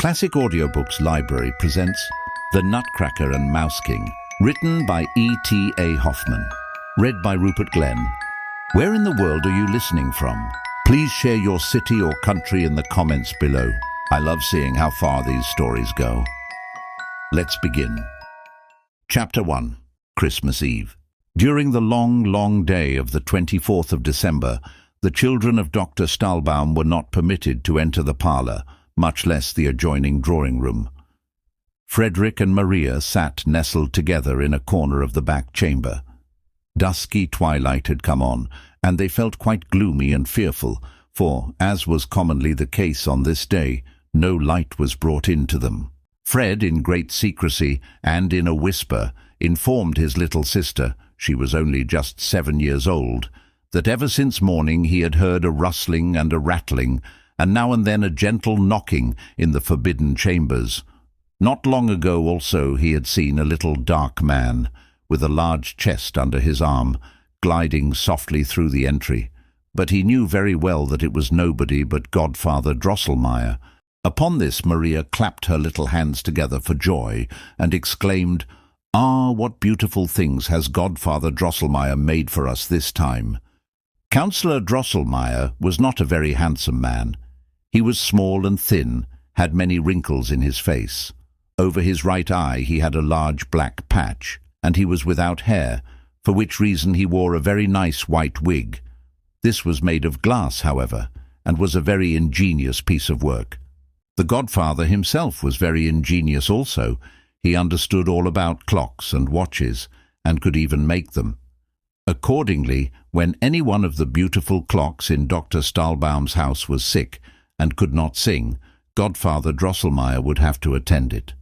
Classic Audiobooks Library presents The Nutcracker and Mouse King, written by E.T.A. Hoffmann, read by Rupert Glenn. Where in the world are you listening from? Please share your city or country in the comments below. I love seeing how far these stories go. Let's begin. Chapter 1. Christmas Eve. During the long day of the 24th of December, the children of Dr. Stahlbaum were not permitted to enter the parlour, much less the adjoining drawing room. Frederick and Maria sat nestled together in a corner of the back chamber. Dusky twilight had come on, and they felt quite gloomy and fearful, for, as was commonly the case on this day, no light was brought in to them. Fred, in great secrecy and in a whisper, informed his little sister, she was only just 7 years old, that ever since morning he had heard a rustling and a rattling, and now and then a gentle knocking in the forbidden chambers. Not long ago also he had seen a little dark man, with a large chest under his arm, gliding softly through the entry, but he knew very well that it was nobody but Godfather Drosselmeyer. Upon this Maria clapped her little hands together for joy, and exclaimed, "Ah, what beautiful things has Godfather Drosselmeyer made for us this time!" Councillor Drosselmeyer was not a very handsome man. He was small and thin, had many wrinkles in his face. Over his right eye he had a large black patch, and he was without hair, for which reason he wore a very nice white wig. This was made of glass, however, and was a very ingenious piece of work. The godfather himself was very ingenious also. He understood all about clocks and watches, and could even make them. Accordingly, when any one of the beautiful clocks in Dr. Stahlbaum's house was sick and could not sing, Godfather Drosselmeyer would have to attend it.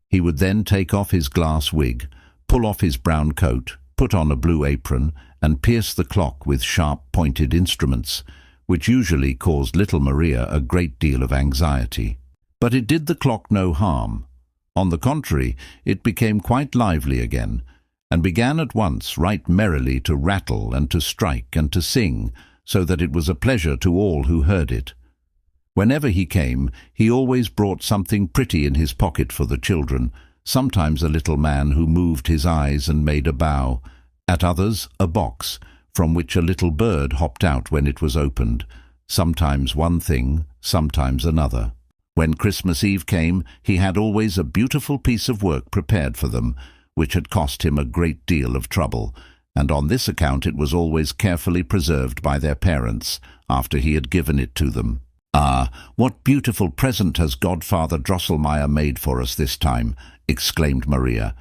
He would then take off his glass wig, pull off his brown coat, put on a blue apron, and pierce the clock with sharp-pointed instruments, which usually caused little Maria a great deal of anxiety. But it did the clock no harm. On the contrary, it became quite lively again, and began at once right merrily to rattle and to strike and to sing, so that it was a pleasure to all who heard it. Whenever he came, he always brought something pretty in his pocket for the children, sometimes a little man who moved his eyes and made a bow, at others a box, from which a little bird hopped out when it was opened, sometimes one thing, sometimes another. When Christmas Eve came, he had always a beautiful piece of work prepared for them, which had cost him a great deal of trouble, and on this account it was always carefully preserved by their parents after he had given it to them. "Ah, what beautiful present has Godfather Drosselmeyer made for us this time!" exclaimed Maria.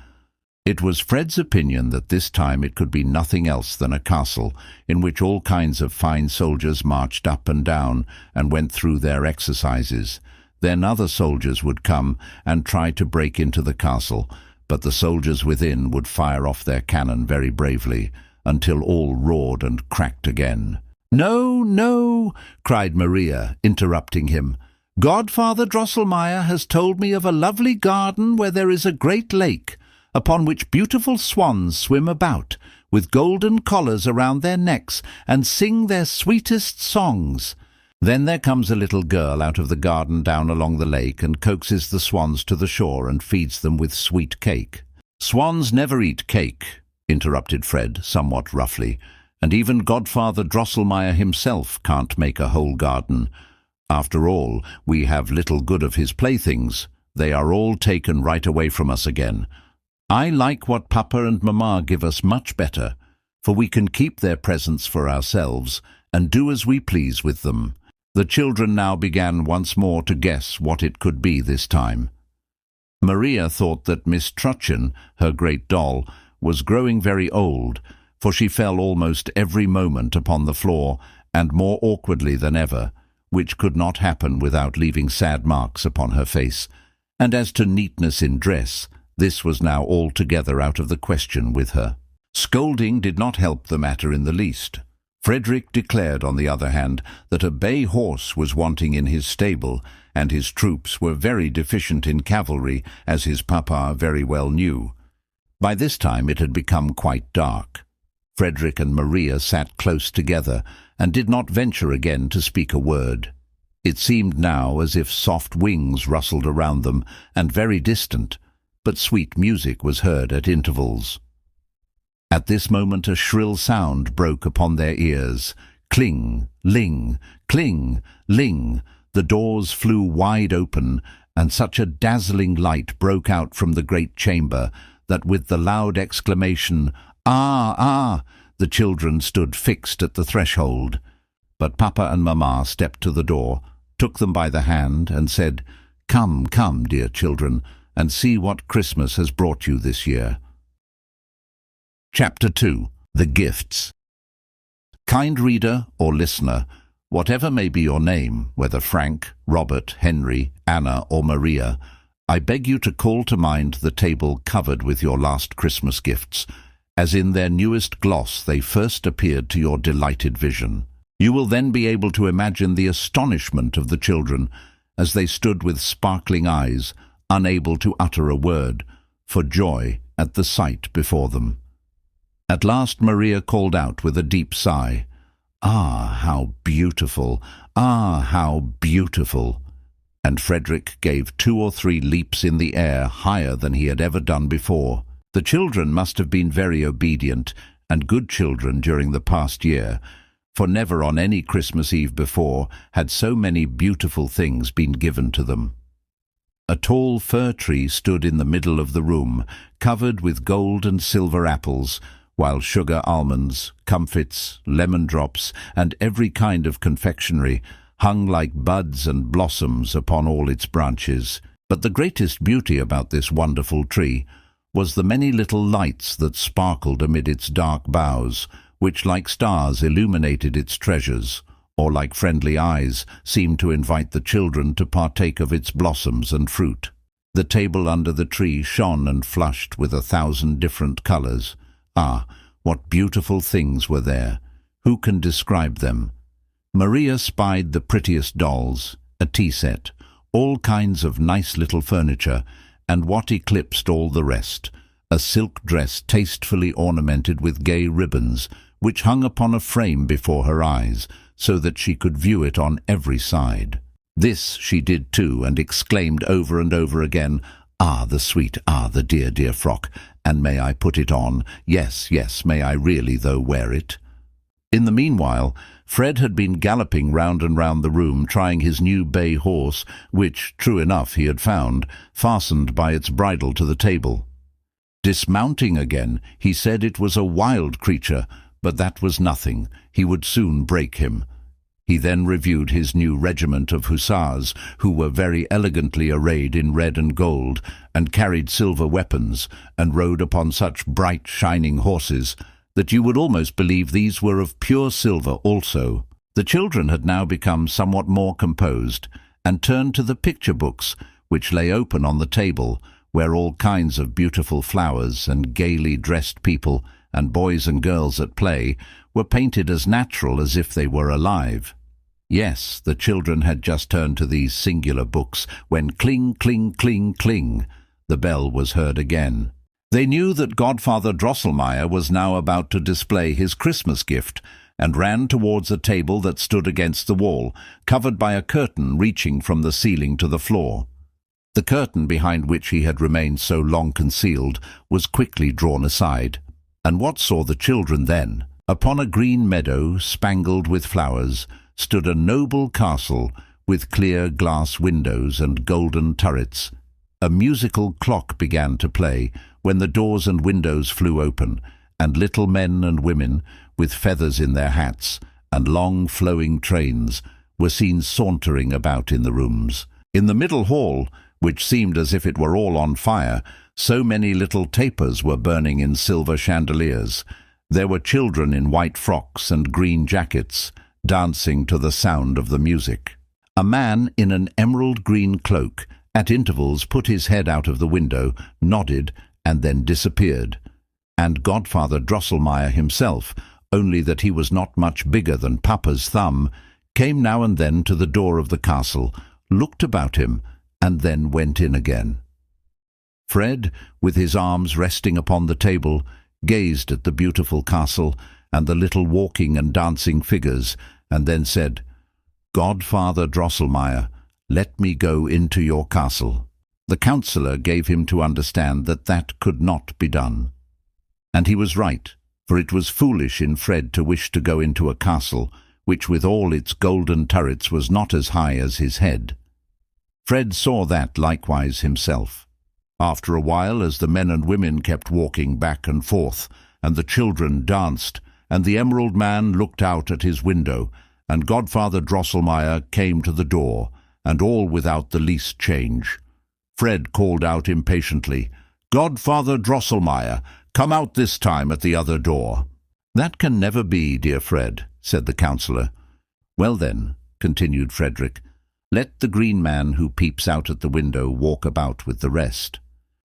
It was Fred's opinion that this time it could be nothing else than a castle, in which all kinds of fine soldiers marched up and down and went through their exercises. Then other soldiers would come and try to break into the castle, but the soldiers within would fire off their cannon very bravely, until all roared and cracked again. "No, no," cried Maria, interrupting him. "Godfather Drosselmeyer has told me of a lovely garden where there is a great lake, upon which beautiful swans swim about, with golden collars around their necks, and sing their sweetest songs. Then there comes a little girl out of the garden down along the lake and coaxes the swans to the shore and feeds them with sweet cake." "Swans never eat cake," interrupted Fred, somewhat roughly, "and even Godfather Drosselmeyer himself can't make a whole garden. After all, we have little good of his playthings. They are all taken right away from us again. I like what Papa and Mamma give us much better, for we can keep their presents for ourselves and do as we please with them." The children now began once more to guess what it could be this time. Maria thought that Miss Trutchen, her great doll, was growing very old, for she fell almost every moment upon the floor, and more awkwardly than ever, which could not happen without leaving sad marks upon her face. And as to neatness in dress, this was now altogether out of the question with her. Scolding did not help the matter in the least. Frederick declared, on the other hand, that a bay horse was wanting in his stable, and his troops were very deficient in cavalry, as his papa very well knew. By this time it had become quite dark. Frederick and Maria sat close together, and did not venture again to speak a word. It seemed now as if soft wings rustled around them, and very distant, but sweet music was heard at intervals. At this moment a shrill sound broke upon their ears. Cling, ling, cling, ling. The doors flew wide open, and such a dazzling light broke out from the great chamber that with the loud exclamation, "Ah, ah!" the children stood fixed at the threshold. But Papa and Mamma stepped to the door, took them by the hand, and said, "Come, come, dear children, and see what Christmas has brought you this year." Chapter 2. The Gifts. Kind reader or listener, whatever may be your name, whether Frank, Robert, Henry, Anna, or Maria, I beg you to call to mind the table covered with your last Christmas gifts, as in their newest gloss they first appeared to your delighted vision. You will then be able to imagine the astonishment of the children as they stood with sparkling eyes, unable to utter a word, for joy at the sight before them. At last Maria called out with a deep sigh, "Ah, how beautiful! Ah, how beautiful!" And Frederick gave 2 or 3 leaps in the air higher than he had ever done before. The children must have been very obedient and good children during the past year, for never on any Christmas Eve before had so many beautiful things been given to them. A tall fir tree stood in the middle of the room, covered with gold and silver apples, while sugar almonds, comfits, lemon drops, and every kind of confectionery hung like buds and blossoms upon all its branches. But the greatest beauty about this wonderful tree was the many little lights that sparkled amid its dark boughs, which like stars illuminated its treasures, or like friendly eyes seemed to invite the children to partake of its blossoms and fruit. The table under the tree shone and flushed with 1,000 different colors. Ah, what beautiful things were there! Who can describe them? Maria spied the prettiest dolls, a tea set, all kinds of nice little furniture, and what eclipsed all the rest, a silk dress tastefully ornamented with gay ribbons, which hung upon a frame before her eyes, so that she could view it on every side. This she did too, and exclaimed over and over again, "Ah, the sweet, ah, the dear, dear frock, and may I put it on? Yes, yes, may I really, though, wear it?" In the meanwhile, Fred had been galloping round and round the room, trying his new bay horse, which, true enough, he had found, fastened by its bridle to the table. Dismounting again, he said it was a wild creature, but that was nothing. He would soon break him. He then reviewed his new regiment of hussars, who were very elegantly arrayed in red and gold, and carried silver weapons, and rode upon such bright, shining horses, that you would almost believe these were of pure silver also. The children had now become somewhat more composed, and turned to the picture books, which lay open on the table, where all kinds of beautiful flowers and gaily dressed people, and boys and girls at play, were painted as natural as if they were alive. Yes, the children had just turned to these singular books, when cling, cling, cling, cling, the bell was heard again. They knew that Godfather Drosselmeyer was now about to display his Christmas gift, and ran towards a table that stood against the wall, covered by a curtain reaching from the ceiling to the floor. The curtain behind which he had remained so long concealed was quickly drawn aside. And what saw the children then? Upon a green meadow, spangled with flowers, stood a noble castle with clear glass windows and golden turrets. A musical clock began to play when the doors and windows flew open, and little men and women, with feathers in their hats and long flowing trains, were seen sauntering about in the rooms. In the middle hall, which seemed as if it were all on fire, so many little tapers were burning in silver chandeliers. There were children in white frocks and green jackets, dancing to the sound of the music. A man in an emerald green cloak at intervals put his head out of the window, nodded, and then disappeared. And Godfather Drosselmeyer himself, only that he was not much bigger than Papa's thumb, came now and then to the door of the castle, looked about him, and then went in again. Fred, with his arms resting upon the table, gazed at the beautiful castle and the little walking and dancing figures, and then said, "Godfather Drosselmeyer, let me go into your castle." The counsellor gave him to understand that that could not be done. And he was right, for it was foolish in Fred to wish to go into a castle which with all its golden turrets was not as high as his head. Fred saw that likewise himself. After a while, as the men and women kept walking back and forth, and the children danced, and the Emerald Man looked out at his window, and Godfather Drosselmeyer came to the door, and all without the least change, Fred called out impatiently, "Godfather Drosselmeyer, come out this time at the other door." "That can never be, dear Fred," said the counsellor. "Well then," continued Frederick, "let the green man who peeps out at the window walk about with the rest."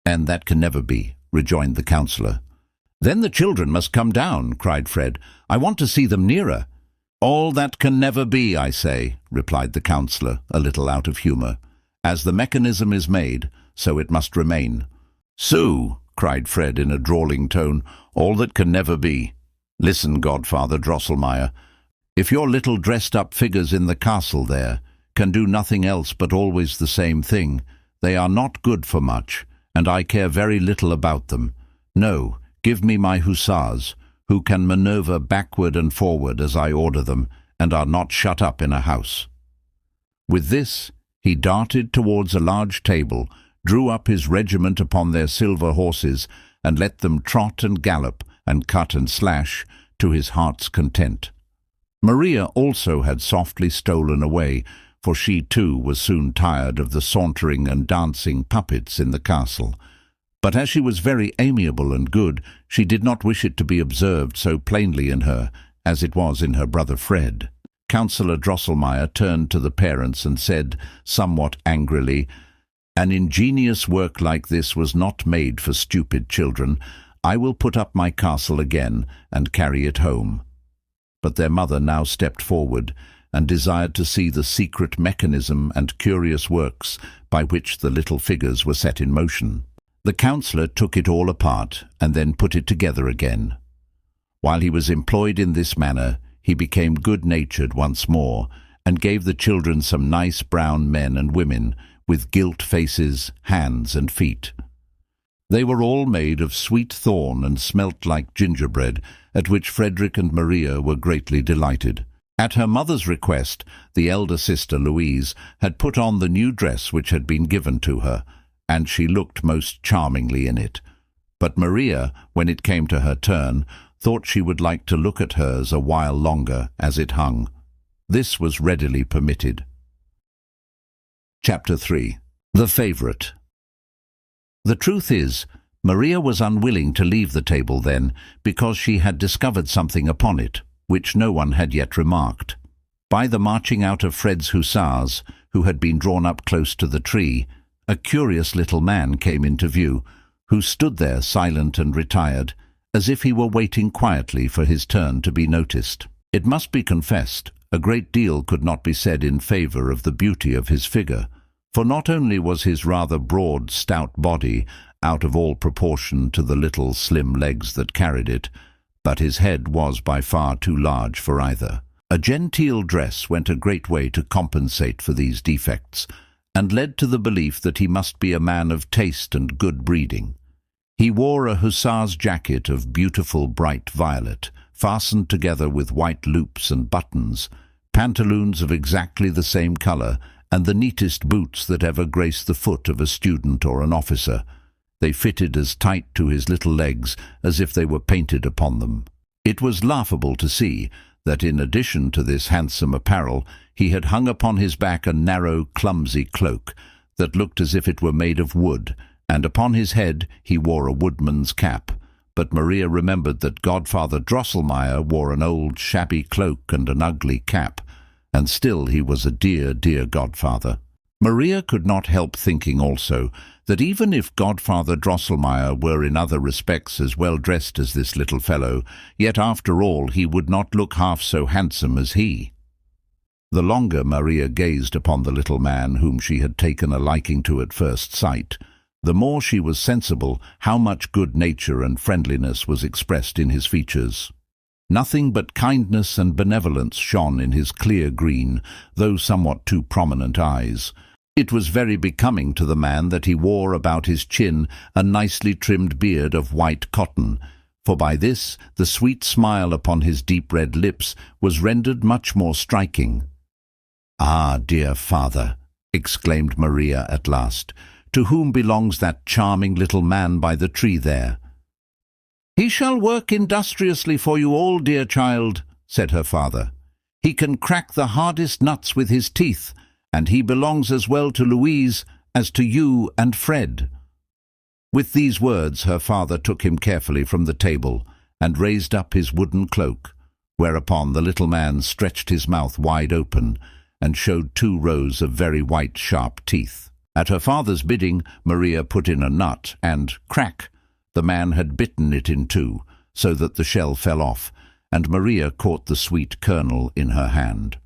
"And that can never be," rejoined the counsellor. "Then the children must come down," cried Fred. "I want to see them nearer." "All that can never be, I say," replied the counsellor, a little out of humour. "As the mechanism is made, so it must remain." "So," cried Fred in a drawling tone, "all that can never be. Listen, Godfather Drosselmeyer, if your little dressed-up figures in the castle there can do nothing else but always the same thing, they are not good for much, and I care very little about them. No, give me my hussars, who can manoeuvre backward and forward as I order them, and are not shut up in a house." With this, he darted towards a large table, drew up his regiment upon their silver horses, and let them trot and gallop, and cut and slash, to his heart's content. Maria also had softly stolen away, for she too was soon tired of the sauntering and dancing puppets in the castle. But as she was very amiable and good, she did not wish it to be observed so plainly in her as it was in her brother Fred. Counsellor Drosselmeyer turned to the parents and said, somewhat angrily, "An ingenious work like this was not made for stupid children. I will put up my castle again and carry it home." But their mother now stepped forward and desired to see the secret mechanism and curious works by which the little figures were set in motion. The counsellor took it all apart and then put it together again. While he was employed in this manner, he became good-natured once more, and gave the children some nice brown men and women, with gilt faces, hands and feet. They were all made of sweet thorn and smelt like gingerbread, at which Frederick and Maria were greatly delighted. At her mother's request, the elder sister Louise had put on the new dress which had been given to her, and she looked most charmingly in it. But Maria, when it came to her turn, thought she would like to look at hers a while longer as it hung. This was readily permitted. Chapter 3. The Favourite. The truth is, Maria was unwilling to leave the table then, because she had discovered something upon it, which no one had yet remarked. By the marching out of Fred's hussars, who had been drawn up close to the tree, a curious little man came into view, who stood there silent and retired, as if he were waiting quietly for his turn to be noticed. It must be confessed, a great deal could not be said in favour of the beauty of his figure, for not only was his rather broad, stout body out of all proportion to the little slim legs that carried it, but his head was by far too large for either. A genteel dress went a great way to compensate for these defects, and led to the belief that he must be a man of taste and good breeding. He wore a hussar's jacket of beautiful bright violet, fastened together with white loops and buttons, pantaloons of exactly the same colour, and the neatest boots that ever graced the foot of a student or an officer. They fitted as tight to his little legs as if they were painted upon them. It was laughable to see that in addition to this handsome apparel, he had hung upon his back a narrow, clumsy cloak that looked as if it were made of wood, and upon his head he wore a woodman's cap. But Maria remembered that Godfather Drosselmeyer wore an old shabby cloak and an ugly cap, and still he was a dear, dear godfather. Maria could not help thinking also that even if Godfather Drosselmeyer were in other respects as well dressed as this little fellow, yet after all he would not look half so handsome as he. The longer Maria gazed upon the little man whom she had taken a liking to at first sight, the more she was sensible how much good nature and friendliness was expressed in his features. Nothing but kindness and benevolence shone in his clear green, though somewhat too prominent eyes. It was very becoming to the man that he wore about his chin a nicely trimmed beard of white cotton, for by this the sweet smile upon his deep red lips was rendered much more striking. "Ah, dear father," exclaimed Maria at last, "to whom belongs that charming little man by the tree there?" "He shall work industriously for you all, dear child," said her father. "He can crack the hardest nuts with his teeth, and he belongs as well to Louise as to you and Fred." With these words her father took him carefully from the table and raised up his wooden cloak, whereupon the little man stretched his mouth wide open and showed 2 rows of very white sharp teeth. At her father's bidding, Maria put in a nut, and crack! The man had bitten it in 2, so that the shell fell off, and Maria caught the sweet kernel in her hand.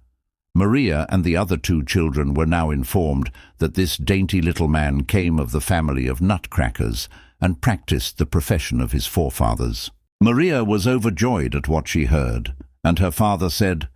Maria and the other 2 children were now informed that this dainty little man came of the family of nutcrackers and practiced the profession of his forefathers. Maria was overjoyed at what she heard, and her father said,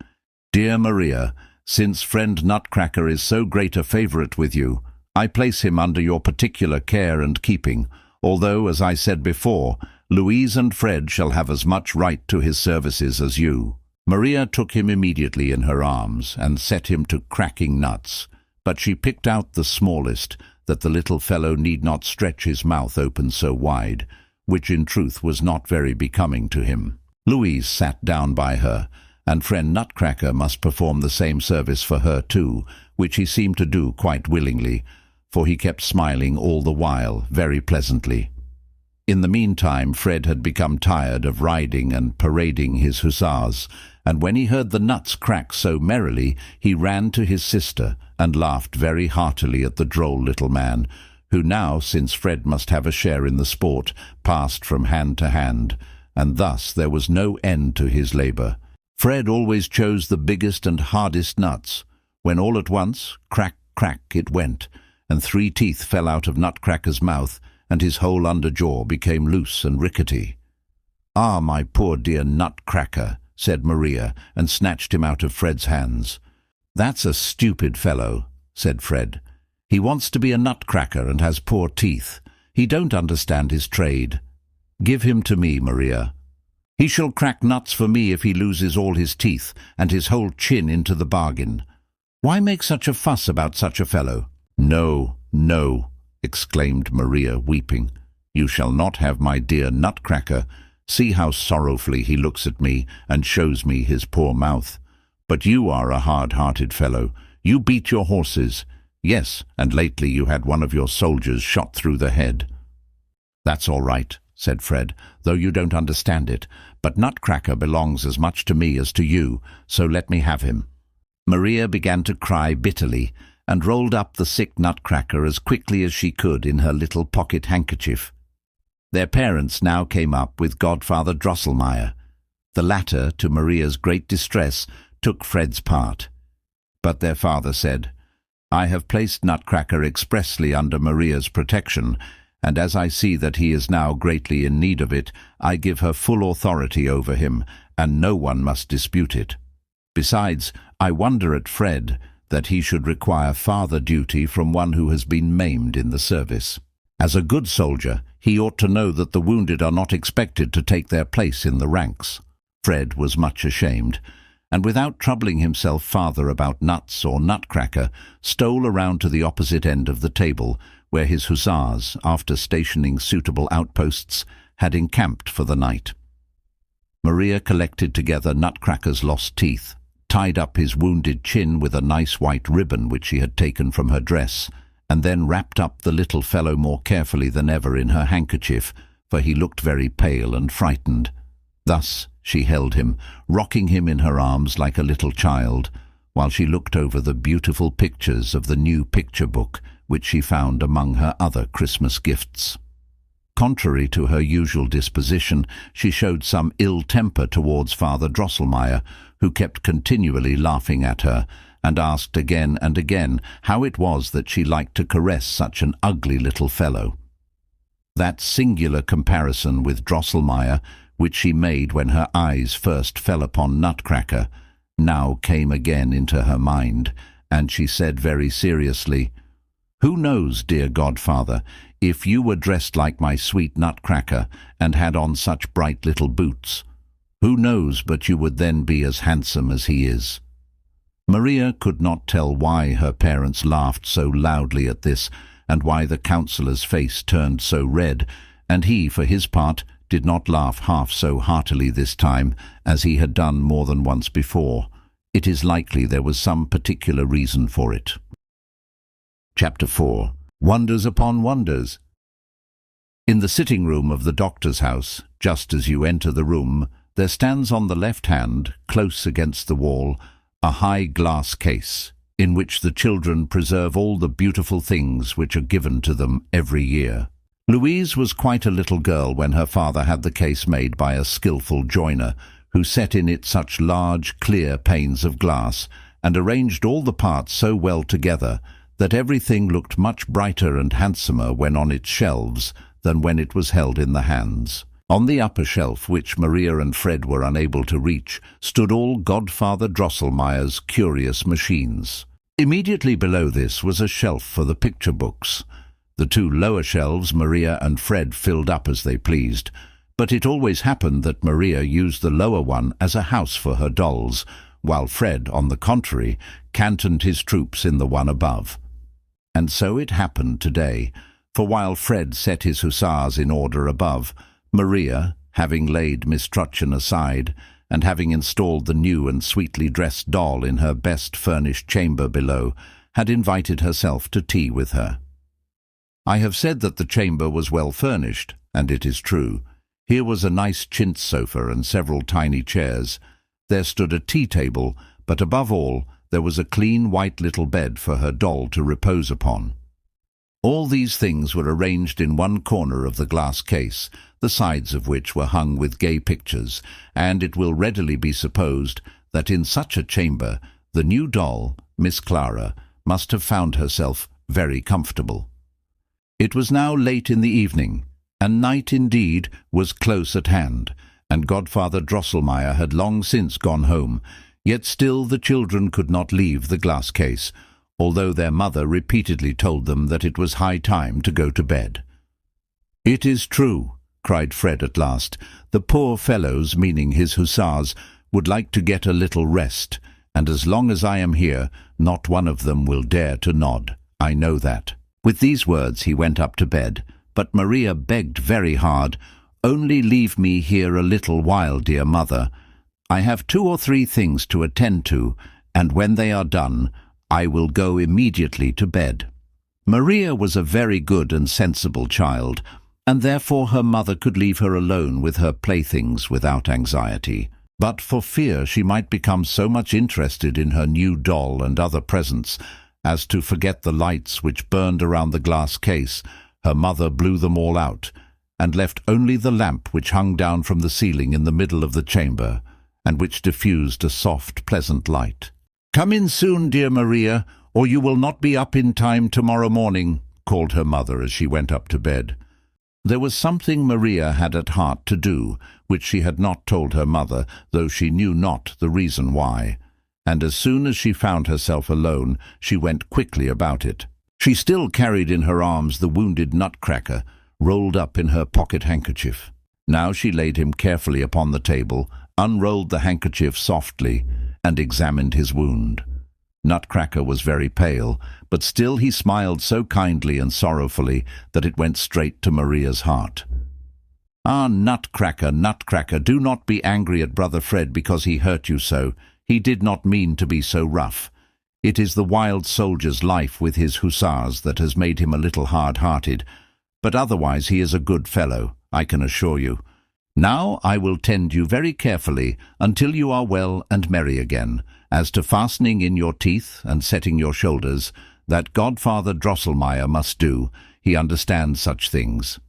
"Dear Maria, since friend Nutcracker is so great a favourite with you, I place him under your particular care and keeping, although, as I said before, Louise and Fred shall have as much right to his services as you." Maria took him immediately in her arms and set him to cracking nuts, but she picked out the smallest, that the little fellow need not stretch his mouth open so wide, which in truth was not very becoming to him. Louise sat down by her, and friend Nutcracker must perform the same service for her too, which he seemed to do quite willingly, for he kept smiling all the while very pleasantly. In the meantime Fred had become tired of riding and parading his hussars, and when he heard the nuts crack so merrily, he ran to his sister and laughed very heartily at the droll little man, who now, since Fred must have a share in the sport, passed from hand to hand, and thus there was no end to his labour. Fred always chose the biggest and hardest nuts, when all at once, crack, crack, it went, and 3 teeth fell out of Nutcracker's mouth, and his whole under jaw became loose and rickety. "Ah, my poor dear Nutcracker," said Maria, and snatched him out of Fred's hands. "That's a stupid fellow," said Fred. "He wants to be a nutcracker and has poor teeth. He don't understand his trade. Give him to me, Maria. He shall crack nuts for me if he loses all his teeth, and his whole chin into the bargain. Why make such a fuss about such a fellow?" "No, no," exclaimed Maria, weeping. "You shall not have my dear Nutcracker. See how sorrowfully he looks at me and shows me his poor mouth. But you are a hard-hearted fellow. You beat your horses. Yes, and lately you had one of your soldiers shot through the head." "That's all right," said Fred, "though you don't understand it. But Nutcracker belongs as much to me as to you, so let me have him." Maria began to cry bitterly, and rolled up the sick Nutcracker as quickly as she could in her little pocket handkerchief. Their parents now came up with Godfather Drosselmeyer. The latter, to Maria's great distress, took Fred's part. But their father said, "I have placed Nutcracker expressly under Maria's protection, and as I see that he is now greatly in need of it, I give her full authority over him, and no one must dispute it. Besides, I wonder at Fred, that he should require father duty from one who has been maimed in the service. As a good soldier, he ought to know that the wounded are not expected to take their place in the ranks." Fred was much ashamed, and without troubling himself farther about nuts or Nutcracker, stole around to the opposite end of the table, where his hussars, after stationing suitable outposts, had encamped for the night. Maria collected together Nutcracker's lost teeth, tied up his wounded chin with a nice white ribbon which she had taken from her dress, and then wrapped up the little fellow more carefully than ever in her handkerchief, for he looked very pale and frightened. Thus she held him, rocking him in her arms like a little child, while she looked over the beautiful pictures of the new picture book which she found among her other Christmas gifts. Contrary to her usual disposition, she showed some ill temper towards Father Drosselmeyer, who kept continually laughing at her, and asked again and again how it was that she liked to caress such an ugly little fellow. That singular comparison with Drosselmeyer, which she made when her eyes first fell upon Nutcracker, now came again into her mind, and she said very seriously, "Who knows, dear godfather, if you were dressed like my sweet Nutcracker and had on such bright little boots, who knows but you would then be as handsome as he is?" Maria could not tell why her parents laughed so loudly at this, and why the counsellor's face turned so red, and he, for his part, did not laugh half so heartily this time as he had done more than once before. It is likely there was some particular reason for it. Chapter 4. Wonders upon Wonders. In the sitting room of the doctor's house, just as you enter the room, there stands on the left hand, close against the wall, a high glass case, in which the children preserve all the beautiful things which are given to them every year. Louise was quite a little girl when her father had the case made by a skilful joiner, who set in it such large, clear panes of glass, and arranged all the parts so well together, that everything looked much brighter and handsomer when on its shelves than when it was held in the hands. On the upper shelf, which Maria and Fred were unable to reach, stood all Godfather Drosselmeyer's curious machines. Immediately below this was a shelf for the picture books. The two lower shelves Maria and Fred filled up as they pleased, but it always happened that Maria used the lower one as a house for her dolls, while Fred, on the contrary, cantoned his troops in the one above. And so it happened today, for while Fred set his hussars in order above, Maria, having laid Miss Trutchen aside, and having installed the new and sweetly dressed doll in her best furnished chamber below, had invited herself to tea with her. I have said that the chamber was well furnished, and it is true. Here was a nice chintz sofa and several tiny chairs. There stood a tea-table, but above all there was a clean white little bed for her doll to repose upon. All these things were arranged in one corner of the glass case, the sides of which were hung with gay pictures, and it will readily be supposed that in such a chamber the new doll, Miss Clara, must have found herself very comfortable. It was now late in the evening, and night indeed was close at hand, and Godfather Drosselmeyer had long since gone home, yet still the children could not leave the glass case, although their mother repeatedly told them that it was high time to go to bed. "It is true," cried Fred at last. "The poor fellows," meaning his hussars, "would like to get a little rest, and as long as I am here, not one of them will dare to nod. I know that." With these words he went up to bed, but Maria begged very hard, "Only leave me here a little while, dear mother. I have 2 or 3 things to attend to, and when they are done, I will go immediately to bed." Maria was a very good and sensible child, and therefore her mother could leave her alone with her playthings without anxiety. But for fear she might become so much interested in her new doll and other presents as to forget the lights which burned around the glass case, her mother blew them all out, and left only the lamp which hung down from the ceiling in the middle of the chamber, and which diffused a soft, pleasant light. "Come in soon, dear Maria, or you will not be up in time tomorrow morning," called her mother as she went up to bed. There was something Maria had at heart to do, which she had not told her mother, though she knew not the reason why, and as soon as she found herself alone, she went quickly about it. She still carried in her arms the wounded Nutcracker, rolled up in her pocket handkerchief. Now she laid him carefully upon the table, unrolled the handkerchief softly, and examined his wound. Nutcracker was very pale, but still he smiled so kindly and sorrowfully that it went straight to Maria's heart. "Ah, Nutcracker, Nutcracker, do not be angry at Brother Fred because he hurt you so. He did not mean to be so rough. It is the wild soldier's life with his hussars that has made him a little hard-hearted, but otherwise he is a good fellow, I can assure you. Now I will tend you very carefully until you are well and merry again. As to fastening in your teeth and setting your shoulders, that Godfather Drosselmeyer must do. He understands such things."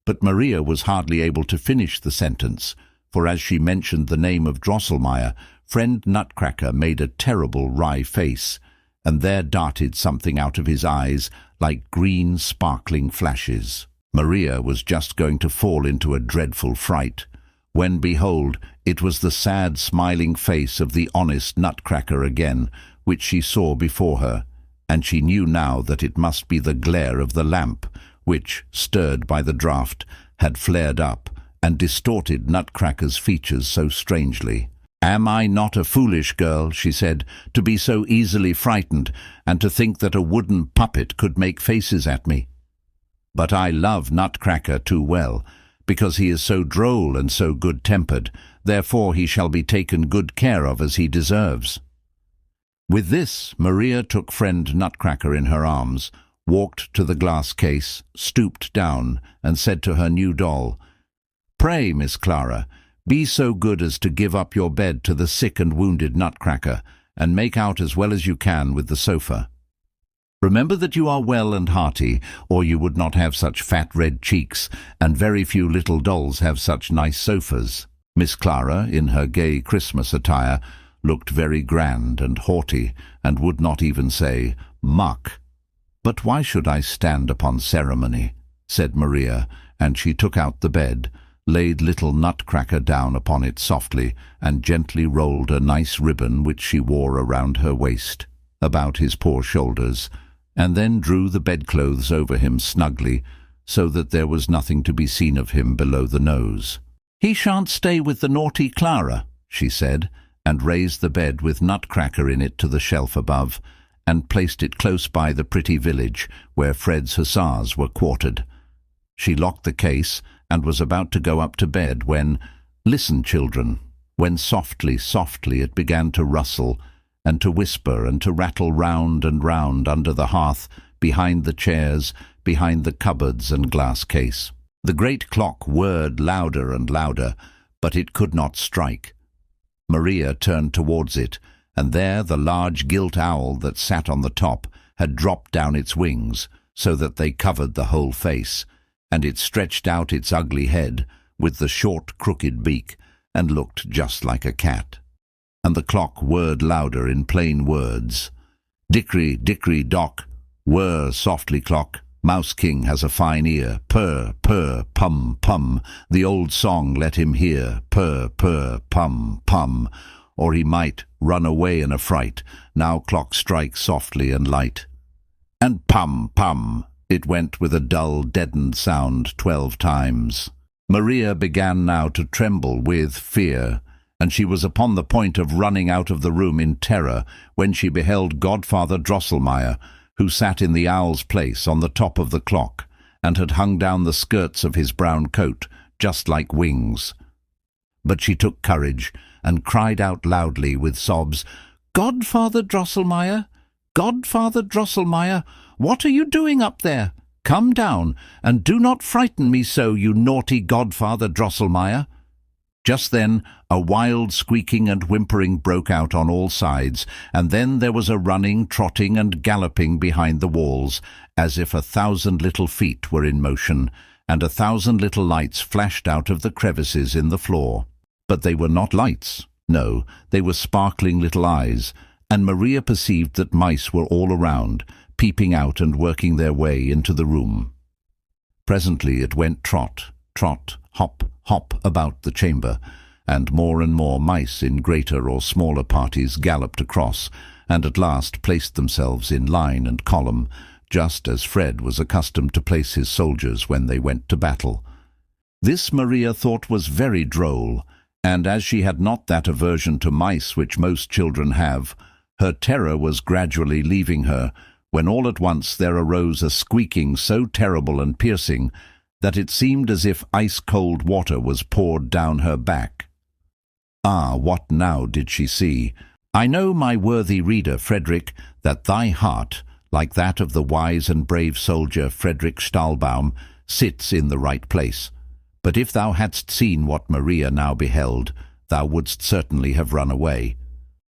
But Maria was hardly able to finish the sentence, for as she mentioned the name of Drosselmeyer, friend Nutcracker made a terrible wry face, and there darted something out of his eyes like green sparkling flashes. Maria was just going to fall into a dreadful fright, when behold, it was the sad smiling face of the honest Nutcracker again, which she saw before her, and she knew now that it must be the glare of the lamp, which, stirred by the draught, had flared up and distorted Nutcracker's features so strangely. "Am I not a foolish girl," she said, "to be so easily frightened, and to think that a wooden puppet could make faces at me? But I love Nutcracker too well, because he is so droll and so good-tempered, therefore he shall be taken good care of as he deserves." With this, Maria took friend Nutcracker in her arms, walked to the glass case, stooped down, and said to her new doll, "Pray, Miss Clara, be so good as to give up your bed to the sick and wounded Nutcracker, and make out as well as you can with the sofa. Remember that you are well and hearty, or you would not have such fat red cheeks, and very few little dolls have such nice sofas." Miss Clara, in her gay Christmas attire, looked very grand and haughty, and would not even say, "Muck." "But why should I stand upon ceremony?" said Maria, and she took out the bed, laid little Nutcracker down upon it softly, and gently rolled a nice ribbon which she wore around her waist, about his poor shoulders, and then drew the bedclothes over him snugly, so that there was nothing to be seen of him below the nose. "He shan't stay with the naughty Clara," she said, and raised the bed with Nutcracker in it to the shelf above, and placed it close by the pretty village where Fred's hussars were quartered. She locked the case, and was about to go up to bed when, listen, children, when softly, softly it began to rustle, and to whisper and to rattle round and round under the hearth, behind the chairs, behind the cupboards and glass case. The great clock whirred louder and louder, but it could not strike. Maria turned towards it, and there the large gilt owl that sat on the top had dropped down its wings, so that they covered the whole face, and it stretched out its ugly head, with the short crooked beak, and looked just like a cat. And the clock whirred louder in plain words. "Dickory, dickory, dock, whir softly clock, Mouse King has a fine ear, purr, purr, pum, pum, the old song let him hear, purr, purr, pum, pum, or he might run away in a fright, now clock strike softly and light." And pum, pum, it went with a dull, deadened sound 12 times. Maria began now to tremble with fear, and she was upon the point of running out of the room in terror when she beheld Godfather Drosselmeyer, who sat in the owl's place on the top of the clock, and had hung down the skirts of his brown coat, just like wings. But she took courage, and cried out loudly with sobs, "Godfather Drosselmeyer, Godfather Drosselmeyer, what are you doing up there? Come down, and do not frighten me so, you naughty Godfather Drosselmeyer." Just then a wild squeaking and whimpering broke out on all sides, and then there was a running, trotting, and galloping behind the walls, as if 1,000 little feet were in motion, and 1,000 little lights flashed out of the crevices in the floor. But they were not lights, no, they were sparkling little eyes, and Maria perceived that mice were all around, peeping out and working their way into the room. Presently it went trot, trot, hop, hop about the chamber, and more mice in greater or smaller parties galloped across, and at last placed themselves in line and column, just as Fred was accustomed to place his soldiers when they went to battle. This Maria thought was very droll, and as she had not that aversion to mice which most children have, her terror was gradually leaving her, when all at once there arose a squeaking so terrible and piercing that it seemed as if ice-cold water was poured down her back. Ah, what now did she see? I know, my worthy reader Frederick, that thy heart, like that of the wise and brave soldier Frederick Stahlbaum, sits in the right place. But if thou hadst seen what Maria now beheld, thou wouldst certainly have run away.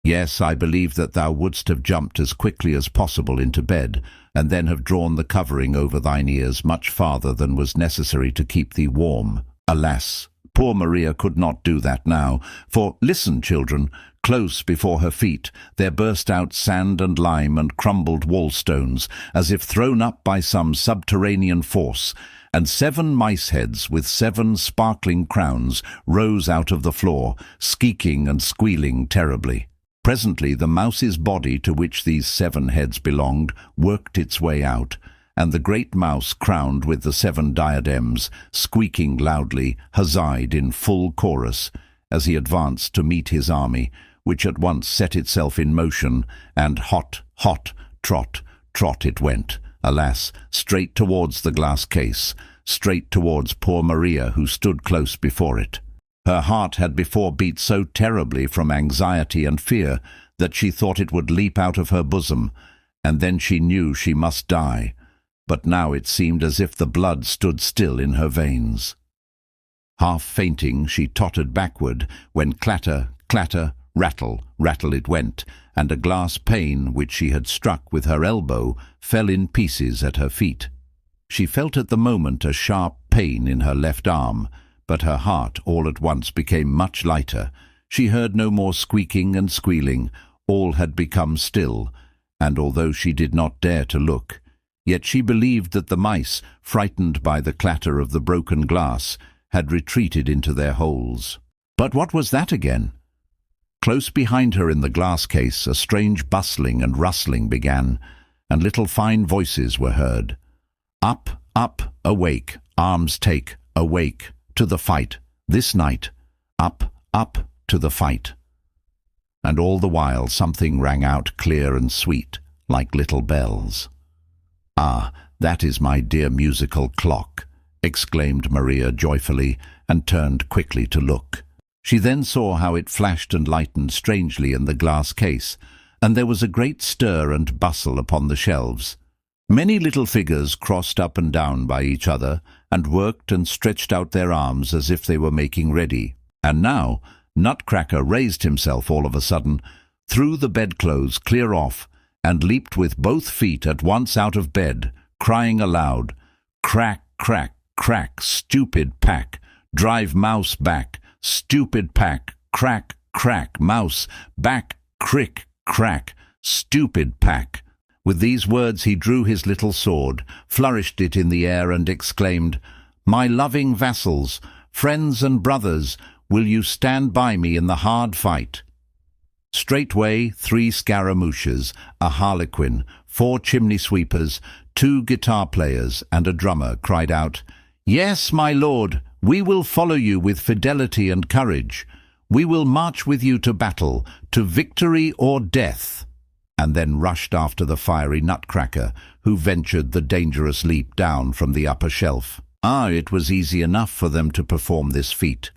Yes, I believe that thou wouldst have jumped as quickly as possible into bed, and then have drawn the covering over thine ears much farther than was necessary to keep thee warm. Alas, Poor Maria could not do that now, for, listen, children, close before her feet there burst out sand and lime and crumbled wall-stones, as if thrown up by some subterranean force, and 7 mice heads with 7 sparkling crowns rose out of the floor, squeaking and squealing terribly. Presently the mouse's body, to which these 7 heads belonged, worked its way out, and the great mouse, crowned with the 7 diadems, squeaking loudly, huzzaed in full chorus as he advanced to meet his army, which at once set itself in motion, and hot, hot, trot, trot it went, alas, straight towards the glass case, straight towards poor Maria, who stood close before it. Her heart had before beat so terribly from anxiety and fear that she thought it would leap out of her bosom, and then she knew she must die. But now it seemed as if the blood stood still in her veins. Half fainting, she tottered backward, when clatter, clatter, rattle, rattle it went, and a glass pane, which she had struck with her elbow, fell in pieces at her feet. She felt at the moment a sharp pain in her left arm, but her heart all at once became much lighter. She heard no more squeaking and squealing, all had become still, and although she did not dare to look, yet she believed that the mice, frightened by the clatter of the broken glass, had retreated into their holes. But what was that again? Close behind her in the glass case a strange bustling and rustling began, and little fine voices were heard. Up, up, awake, arms take, awake, to the fight, this night, up, up, to the fight. And all the while something rang out clear and sweet, like little bells. "Ah, that is my dear musical clock," exclaimed Maria joyfully, and turned quickly to look. She then saw how it flashed and lightened strangely in the glass case, and there was a great stir and bustle upon the shelves. Many little figures crossed up and down by each other, and worked and stretched out their arms as if they were making ready. And now Nutcracker raised himself all of a sudden, threw the bedclothes clear off, and leaped with both feet at once out of bed, crying aloud, "Crack, crack, crack, stupid pack! Drive mouse back, stupid pack! Crack, crack, mouse, back, crick, crack, stupid pack!" With these words he drew his little sword, flourished it in the air, and exclaimed, "My loving vassals, friends and brothers, will you stand by me in the hard fight?" Straightway 3 scaramouches, a harlequin, 4 chimney-sweepers, 2 guitar-players, and a drummer cried out, "Yes, my lord, we will follow you with fidelity and courage. We will march with you to battle, to victory or death," and then rushed after the fiery Nutcracker, who ventured the dangerous leap down from the upper shelf. It was easy enough for them to perform this feat,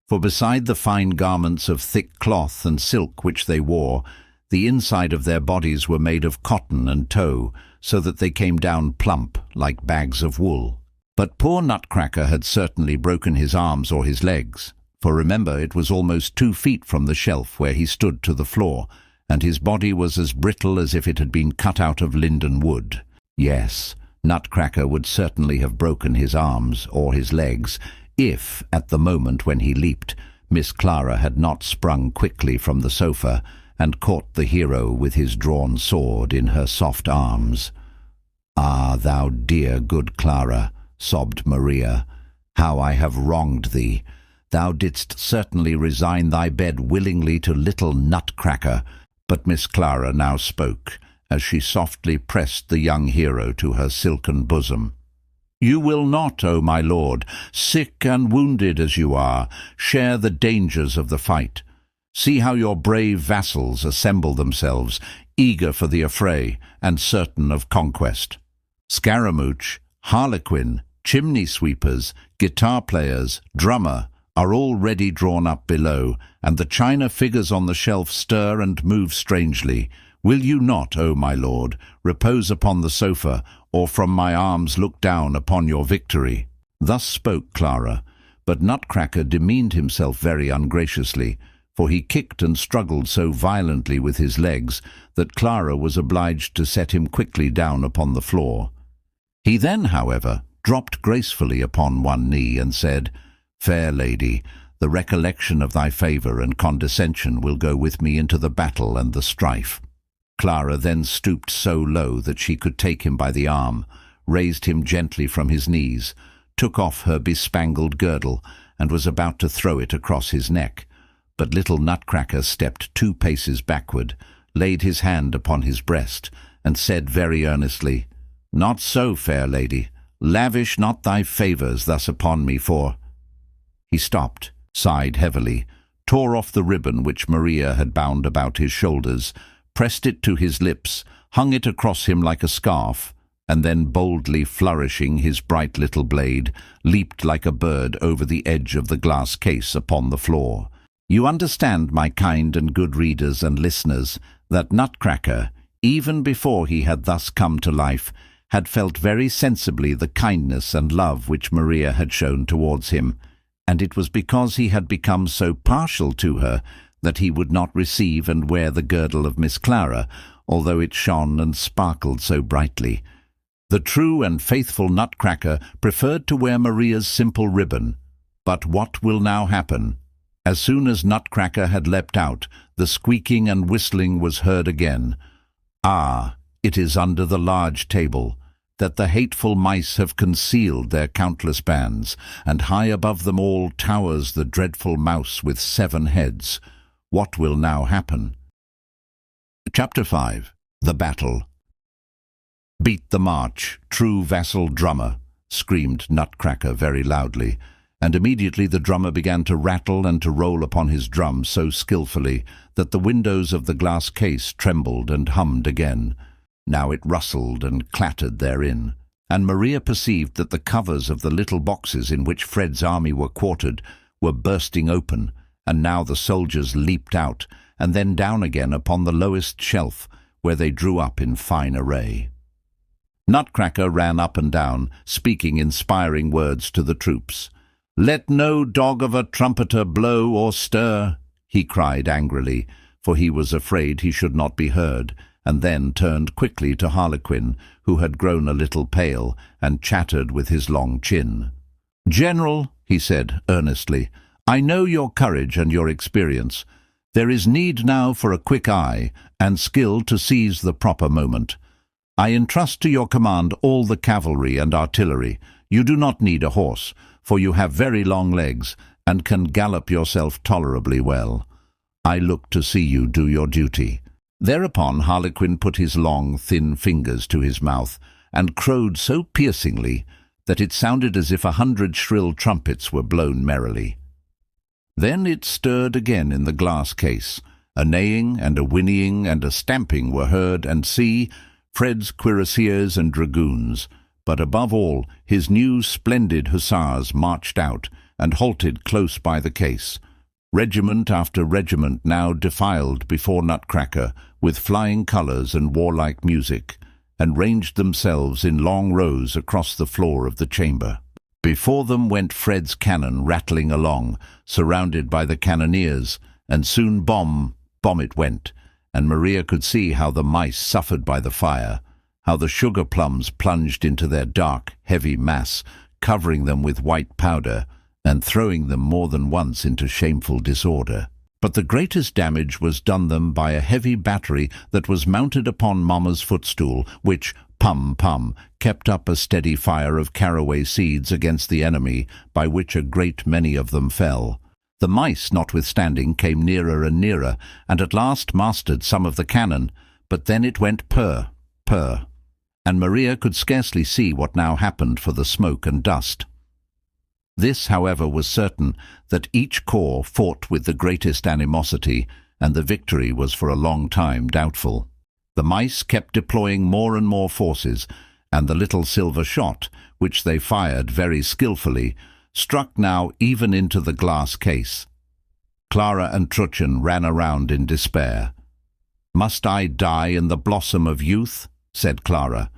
for beside the fine garments of thick cloth and silk which they wore, the inside of their bodies were made of cotton and tow, so that they came down plump, like bags of wool. But poor Nutcracker had certainly broken his arms or his legs, for remember, it was almost 2 feet from the shelf where he stood to the floor, and his body was as brittle as if it had been cut out of linden wood. Yes, Nutcracker would certainly have broken his arms or his legs, if, at the moment when he leaped, Miss Clara had not sprung quickly from the sofa and caught the hero with his drawn sword in her soft arms. "Ah, thou dear good Clara," sobbed Maria, "how I have wronged thee! Thou didst certainly resign thy bed willingly to little Nutcracker." But Miss Clara now spoke, as she softly pressed the young hero to her silken bosom. "You will not, O my lord, sick and wounded as you are, share the dangers of the fight. See how your brave vassals assemble themselves, eager for the affray and certain of conquest. Scaramouche, harlequin, chimney-sweepers, guitar-players, drummer are all ready drawn up below, and the china figures on the shelf stir and move strangely. Will you not, O my lord, repose upon the sofa, or from my arms look down upon your victory?" Thus spoke Clara, but Nutcracker demeaned himself very ungraciously, for he kicked and struggled so violently with his legs that Clara was obliged to set him quickly down upon the floor. He then, however, dropped gracefully upon one knee and said, Fair lady, the recollection of thy favour and condescension will go with me into the battle and the strife." Clara then stooped so low that she could take him by the arm, raised him gently from his knees, took off her bespangled girdle, and was about to throw it across his neck. But little Nutcracker stepped 2 paces backward, laid his hand upon his breast, and said very earnestly, "Not so, fair lady. Lavish not thy favours thus upon me, for—" He stopped, sighed heavily, tore off the ribbon which Maria had bound about his shoulders, pressed it to his lips, hung it across him like a scarf, and then, boldly flourishing his bright little blade, leaped like a bird over the edge of the glass case upon the floor. You understand, my kind and good readers and listeners, that Nutcracker, even before he had thus come to life, had felt very sensibly the kindness and love which Maria had shown towards him, and it was because he had become so partial to her that he would not receive and wear the girdle of Miss Clara, although it shone and sparkled so brightly. The true and faithful Nutcracker preferred to wear Maria's simple ribbon. But what will now happen? As soon as Nutcracker had leapt out, the squeaking and whistling was heard again. Ah, it is under the large table that the hateful mice have concealed their countless bands, and high above them all towers the dreadful mouse with 7 heads. What will now happen? Chapter 5. The Battle. "Beat the march, true vassal drummer," screamed Nutcracker very loudly, and immediately the drummer began to rattle and to roll upon his drum so skilfully that the windows of the glass case trembled and hummed again. Now it rustled and clattered therein, and Maria perceived that the covers of the little boxes in which Fred's army were quartered were bursting open, and now the soldiers leaped out and then down again upon the lowest shelf, where they drew up in fine array. Nutcracker ran up and down, speaking inspiring words to the troops. "Let no dog of a trumpeter blow or stir," he cried angrily, for he was afraid he should not be heard, and then turned quickly to Harlequin, who had grown a little pale, and chattered with his long chin. "General," he said earnestly, "I know your courage and your experience. There is need now for a quick eye and skill to seize the proper moment. I entrust to your command all the cavalry and artillery. You do not need a horse, for you have very long legs, and can gallop yourself tolerably well. I look to see you do your duty." Thereupon Harlequin put his long, thin fingers to his mouth, and crowed so piercingly that it sounded as if 100 shrill trumpets were blown merrily. Then it stirred again in the glass case. A neighing and a whinnying and a stamping were heard, and see, Fred's cuirassiers and dragoons, but above all his new splendid hussars marched out and halted close by the case. Regiment after regiment now defiled before Nutcracker with flying colours and warlike music, and ranged themselves in long rows across the floor of the chamber. Before them went Fred's cannon rattling along, surrounded by the cannoneers, and soon bomb it went, and Maria could see how the mice suffered by the fire, how the sugar plums plunged into their dark, heavy mass, covering them with white powder, and throwing them more than once into shameful disorder. But the greatest damage was done them by a heavy battery that was mounted upon Mamma's footstool, which, pum-pum, kept up a steady fire of caraway seeds against the enemy, by which a great many of them fell. The mice, notwithstanding, came nearer and nearer, and at last mastered some of the cannon, but then it went purr, purr, and Maria could scarcely see what now happened for the smoke and dust. This, however, was certain, that each corps fought with the greatest animosity, and the victory was for a long time doubtful. The mice kept deploying more and more forces, and the little silver shot, which they fired very skilfully, struck now even into the glass case. Clara and Trutchen ran around in despair. "Must I die in the blossom of youth?" said Clara.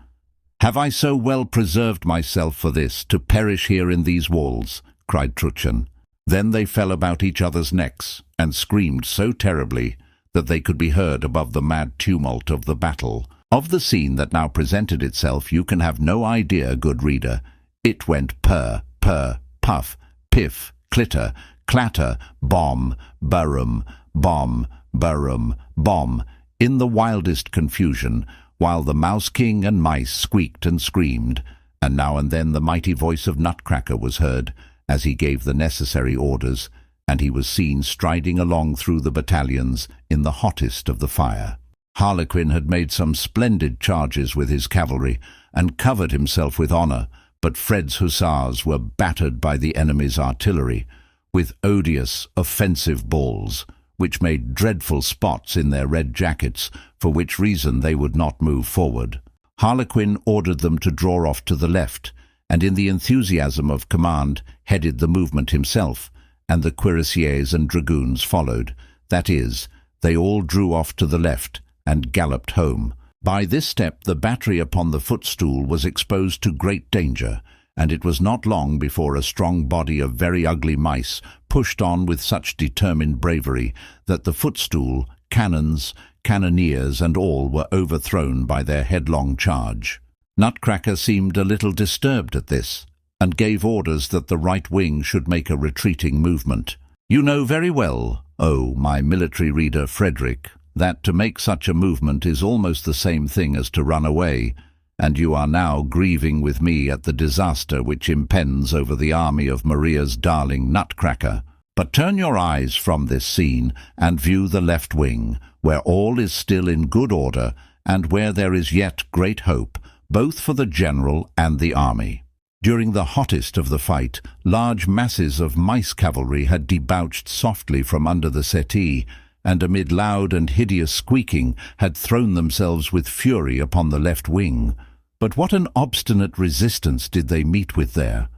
"Have I so well preserved myself for this, to perish here in these walls?" cried Trutchen. Then they fell about each other's necks, and screamed so terribly that they could be heard above the mad tumult of the battle. Of the scene that now presented itself you can have no idea, good reader. It went purr, purr, puff, piff, clitter, clatter, bomb, barum, bomb, barum, bomb, in the wildest confusion, while the Mouse King and mice squeaked and screamed, and now and then the mighty voice of Nutcracker was heard, as he gave the necessary orders, and he was seen striding along through the battalions in the hottest of the fire. Harlequin had made some splendid charges with his cavalry, and covered himself with honour, but Fred's hussars were battered by the enemy's artillery, with odious, offensive balls, which made dreadful spots in their red jackets, for which reason they would not move forward. Harlequin ordered them to draw off to the left, and in the enthusiasm of command headed the movement himself, and the cuirassiers and dragoons followed. That is, they all drew off to the left and galloped home. By this step the battery upon the footstool was exposed to great danger, and it was not long before a strong body of very ugly mice pushed on with such determined bravery that the footstool, cannons, cannoneers, and all were overthrown by their headlong charge. Nutcracker seemed a little disturbed at this, and gave orders that the right wing should make a retreating movement. You know very well, oh, my military reader Frederick, that to make such a movement is almost the same thing as to run away, and you are now grieving with me at the disaster which impends over the army of Maria's darling Nutcracker. But turn your eyes from this scene and view the left wing, where all is still in good order, and where there is yet great hope, both for the general and the army. During the hottest of the fight, large masses of mice cavalry had debouched softly from under the settee, and amid loud and hideous squeaking had thrown themselves with fury upon the left wing. But what an obstinate resistance did they meet with there!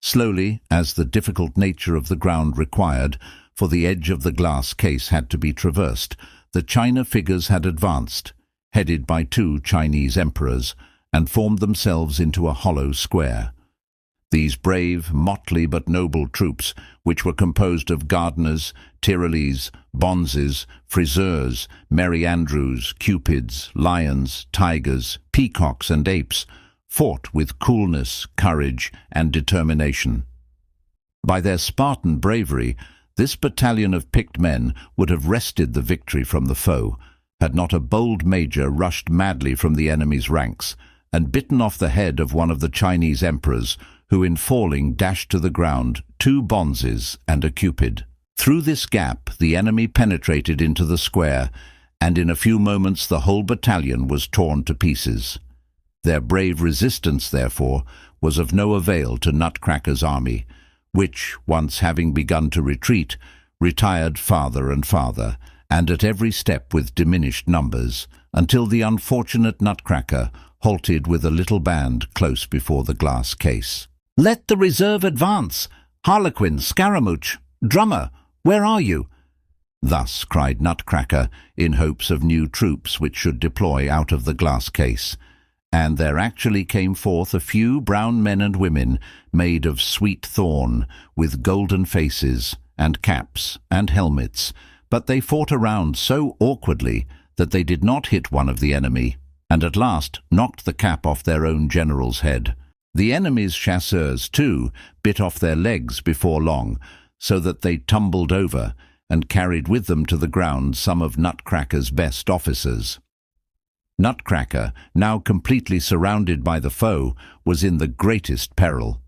Slowly, as the difficult nature of the ground required, for the edge of the glass case had to be traversed, the china figures had advanced, headed by 2 Chinese emperors, and formed themselves into a hollow square. These brave, motley but noble troops, which were composed of gardeners, Tyrolese, bonzes, friseurs, merry andrews, cupids, lions, tigers, peacocks and apes, fought with coolness, courage, and determination. By their Spartan bravery, this battalion of picked men would have wrested the victory from the foe, had not a bold major rushed madly from the enemy's ranks, and bitten off the head of one of the Chinese emperors, who in falling dashed to the ground 2 bonzes and a cupid. Through this gap the enemy penetrated into the square, and in a few moments the whole battalion was torn to pieces. Their brave resistance, therefore, was of no avail to Nutcracker's army, which, once having begun to retreat, retired farther and farther, and at every step with diminished numbers, until the unfortunate Nutcracker halted with a little band close before the glass case. "Let the reserve advance! Harlequin, Scaramouche, Drummer, where are you?" Thus cried Nutcracker, in hopes of new troops which should deploy out of the glass case. And there actually came forth a few brown men and women, made of sweet thorn, with golden faces, and caps, and helmets, but they fought around so awkwardly that they did not hit one of the enemy, and at last knocked the cap off their own general's head. The enemy's chasseurs, too, bit off their legs before long, so that they tumbled over, and carried with them to the ground some of Nutcracker's best officers. Nutcracker, now completely surrounded by the foe, was in the greatest peril.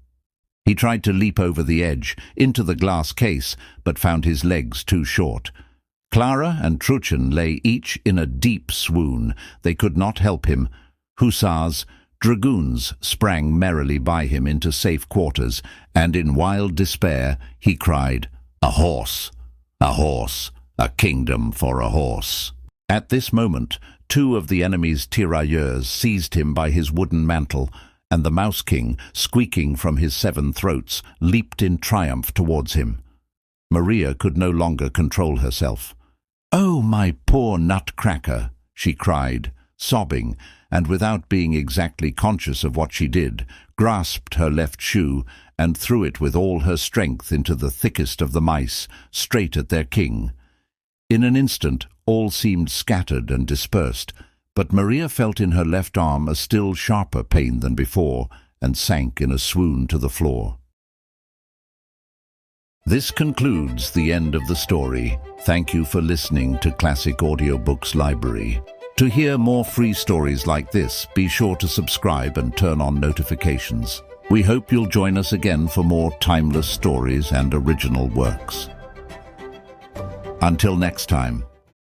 He tried to leap over the edge, into the glass case, but found his legs too short. Clara and Truchen lay each in a deep swoon. They could not help him. Hussars, dragoons sprang merrily by him into safe quarters, and in wild despair he cried, "A horse! A horse! A kingdom for a horse!" At this moment, 2 of the enemy's tirailleurs seized him by his wooden mantle, and the Mouse King, squeaking from his 7 throats, leaped in triumph towards him. Maria could no longer control herself. "Oh, my poor Nutcracker!" she cried, sobbing, and without being exactly conscious of what she did, grasped her left shoe and threw it with all her strength into the thickest of the mice, straight at their king. In an instant all seemed scattered and dispersed, but Maria felt in her left arm a still sharper pain than before, and sank in a swoon to the floor. This concludes the end of the story. Thank you for listening to Classic Audiobooks Library. To hear more free stories like this, be sure to subscribe and turn on notifications. We hope you'll join us again for more timeless stories and original works. Until next time.